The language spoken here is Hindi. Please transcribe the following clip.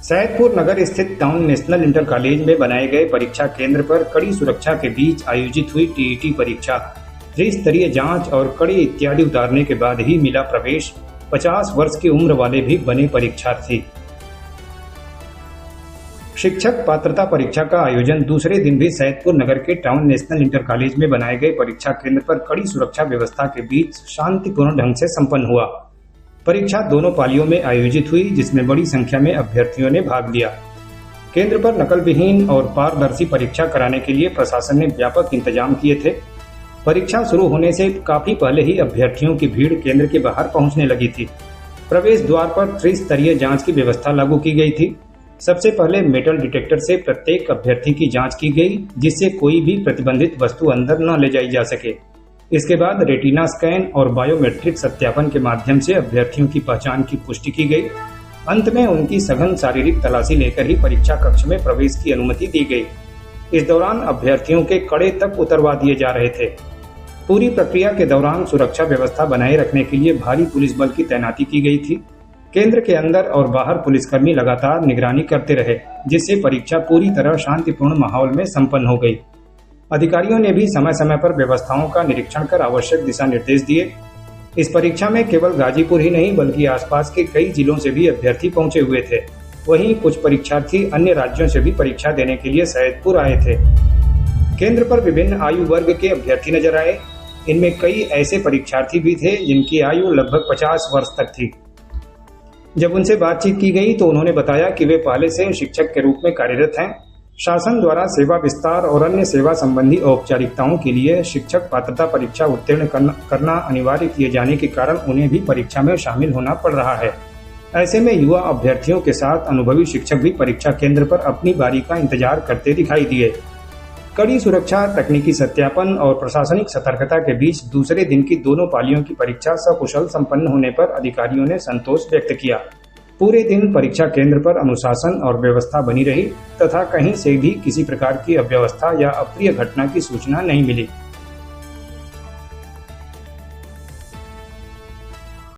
सैदपुर नगर स्थित टाउन नेशनल इंटर कॉलेज में बनाए गए परीक्षा केंद्र पर कड़ी सुरक्षा के बीच आयोजित हुई टीईटी परीक्षा। त्रिस्तरीय जांच और कड़ी इत्यादि उतारने के बाद ही मिला प्रवेश। 50 वर्ष की उम्र वाले भी बने परीक्षार्थी। शिक्षक पात्रता परीक्षा का आयोजन दूसरे दिन भी सैदपुर नगर के टाउन नेशनल इंटर कॉलेज में बनाए गए परीक्षा केंद्र पर कड़ी सुरक्षा व्यवस्था के बीच शांतिपूर्ण ढंग से संपन्न हुआ। परीक्षा दोनों पालियों में आयोजित हुई, जिसमें बड़ी संख्या में अभ्यर्थियों ने भाग लिया। केंद्र पर नकल विहीन और पारदर्शी परीक्षा कराने के लिए प्रशासन ने व्यापक इंतजाम किए थे। परीक्षा शुरू होने से काफी पहले ही अभ्यर्थियों की भीड़ केंद्र के बाहर पहुंचने लगी थी। प्रवेश द्वार पर त्रिस्तरीय जांच की व्यवस्था लागू की गई थी। सबसे पहले मेटल डिटेक्टर से प्रत्येक अभ्यर्थी की जांच की गई, जिससे कोई भी प्रतिबंधित वस्तु अंदर न ले जाई जा सके। इसके बाद रेटिना स्कैन और बायोमेट्रिक सत्यापन के माध्यम से अभ्यर्थियों की पहचान की पुष्टि की गई। अंत में उनकी सघन शारीरिक तलाशी लेकर ही परीक्षा कक्ष में प्रवेश की अनुमति दी गई। इस दौरान अभ्यर्थियों के कड़े तक उतरवा दिए जा रहे थे। पूरी प्रक्रिया के दौरान सुरक्षा व्यवस्था बनाए रखने के लिए भारी पुलिस बल की तैनाती की गई थी। केंद्र के अंदर और बाहर पुलिसकर्मी लगातार निगरानी करते रहे, जिससे परीक्षा पूरी तरह शांतिपूर्ण माहौल में संपन्न हो गई। अधिकारियों ने भी समय समय पर व्यवस्थाओं का निरीक्षण कर आवश्यक दिशा निर्देश दिए। इस परीक्षा में केवल गाजीपुर ही नहीं बल्कि आसपास के कई जिलों से भी अभ्यर्थी पहुंचे हुए थे। वहीं कुछ परीक्षार्थी अन्य राज्यों से भी परीक्षा देने के लिए सैदपुर आए थे। केंद्र पर विभिन्न आयु वर्ग के अभ्यर्थी नजर आए। इनमें कई ऐसे परीक्षार्थी भी थे जिनकी आयु लगभग 50 वर्ष तक थी। जब उनसे बातचीत की गई तो उन्होंने बताया कि वे पहले से शिक्षक के रूप में कार्यरत हैं। शासन द्वारा सेवा विस्तार और अन्य सेवा संबंधी औपचारिकताओं के लिए शिक्षक पात्रता परीक्षा उत्तीर्ण करना अनिवार्य किए जाने के कारण उन्हें भी परीक्षा में शामिल होना पड़ रहा है। ऐसे में युवा अभ्यर्थियों के साथ अनुभवी शिक्षक भी परीक्षा केंद्र पर अपनी बारी का इंतजार करते दिखाई दिए। कड़ी सुरक्षा, तकनीकी सत्यापन और प्रशासनिक सतर्कता के बीच दूसरे दिन की दोनों पालियों की परीक्षा सकुशल संपन्न होने पर अधिकारियों ने संतोष व्यक्त किया। पूरे दिन परीक्षा केंद्र पर अनुशासन और व्यवस्था बनी रही तथा कहीं से भी किसी प्रकार की अव्यवस्था या अप्रिय घटना की सूचना नहीं मिली।